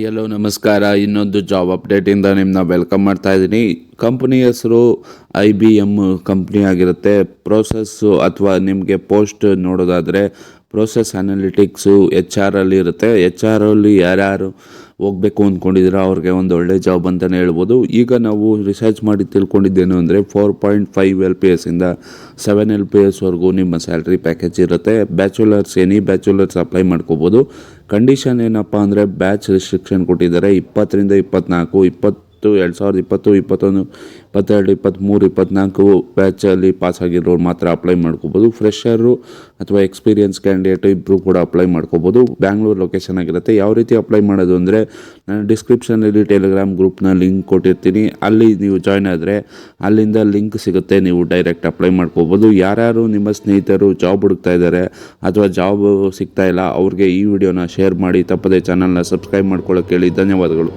ಎಲ್ಲೋ ನಮಸ್ಕಾರ. ಇನ್ನೊಂದು ಜಾಬ್ ಅಪ್ಡೇಟಿಂದ ನಿಮ್ಮನ್ನ ವೆಲ್ಕಮ್ ಮಾಡ್ತಾ ಇದ್ದೀನಿ. ಕಂಪ್ನಿ ಹೆಸರು IBM ಕಂಪ್ನಿ ಆಗಿರುತ್ತೆ. ಪ್ರೋಸೆಸ್ಸು ಅಥವಾ ನಿಮಗೆ ಪೋಸ್ಟ್ ನೋಡೋದಾದರೆ ಪ್ರೋಸೆಸ್ ಅನಾಲಿಟಿಕ್ಸು HR ಅಲ್ಲಿ ಇರುತ್ತೆ. HR ಅಲ್ಲಿ ಯಾರ್ಯಾರು ಹೋಗಬೇಕು ಅಂದ್ಕೊಂಡಿದ್ದೀರಾ ಅವ್ರಿಗೆ ಒಂದು ಒಳ್ಳೆ ಜಾಬ್ ಅಂತಲೇ ಹೇಳ್ಬೋದು. ಈಗ ನಾವು ರಿಸರ್ಚ್ ಮಾಡಿ ತಿಳ್ಕೊಂಡಿದ್ದೇನು ಅಂದರೆ 4.5 LPSಯಿಂದ 7 LPSವರೆಗೂ ನಿಮ್ಮ ಸ್ಯಾಲ್ರಿ ಪ್ಯಾಕೇಜ್ ಇರುತ್ತೆ. ಎನಿ ಬ್ಯಾಚುಲರ್ಸ್ ಅಪ್ಲೈ ಮಾಡ್ಕೋಬೋದು. ಕಂಡೀಷನ್ ಏನಪ್ಪ ಅಂದರೆ ಬ್ಯಾಚ್ ರಿಸ್ಟ್ರಿಕ್ಷನ್ ಕೊಟ್ಟಿದ್ದಾರೆ. 20ರಿಂದ 24, 2020, 2021, 22, 23, 24 ಬ್ಯಾಚಲ್ಲಿ ಪಾಸ್ ಆಗಿರೋರು ಮಾತ್ರ ಅಪ್ಲೈ ಮಾಡ್ಕೋಬೋದು. ಫ್ರೆಷರು ಅಥವಾ ಎಕ್ಸ್ಪೀರಿಯನ್ಸ್ ಕ್ಯಾಂಡಿಡೇಟ್ ಇಬ್ಬರು ಕೂಡ ಅಪ್ಲೈ ಮಾಡ್ಕೋಬೋದು. ಬ್ಯಾಂಗ್ಳೂರು ಲೊಕೇಶನ್ ಆಗಿರುತ್ತೆ. ಯಾವ ರೀತಿ ಅಪ್ಲೈ ಮಾಡೋದು ಅಂದರೆ ನಾನು ಡಿಸ್ಕ್ರಿಪ್ಷನಲ್ಲಿ ಟೆಲಿಗ್ರಾಮ್ ಗ್ರೂಪ್ನ ಲಿಂಕ್ ಕೊಟ್ಟಿರ್ತೀನಿ. ಅಲ್ಲಿ ನೀವು ಜಾಯ್ನ್ ಆದರೆ ಅಲ್ಲಿಂದ ಲಿಂಕ್ ಸಿಗುತ್ತೆ, ನೀವು ಡೈರೆಕ್ಟ್ ಅಪ್ಲೈ ಮಾಡ್ಕೋಬೋದು. ಯಾರ್ಯಾರು ನಿಮ್ಮ ಸ್ನೇಹಿತರು ಜಾಬ್ ಹುಡುಕ್ತಾ ಇದ್ದಾರೆ ಅಥವಾ ಜಾಬ್ ಸಿಗ್ತಾ ಇಲ್ಲ ಅವ್ರಿಗೆ ಈ ವಿಡಿಯೋನ ಶೇರ್ ಮಾಡಿ. ತಪ್ಪದೆ ಚಾನಲ್ನ ಸಬ್ಸ್ಕ್ರೈಬ್ ಮಾಡ್ಕೊಳ್ಳೋಕೆ ಹೇಳಿ. ಧನ್ಯವಾದಗಳು.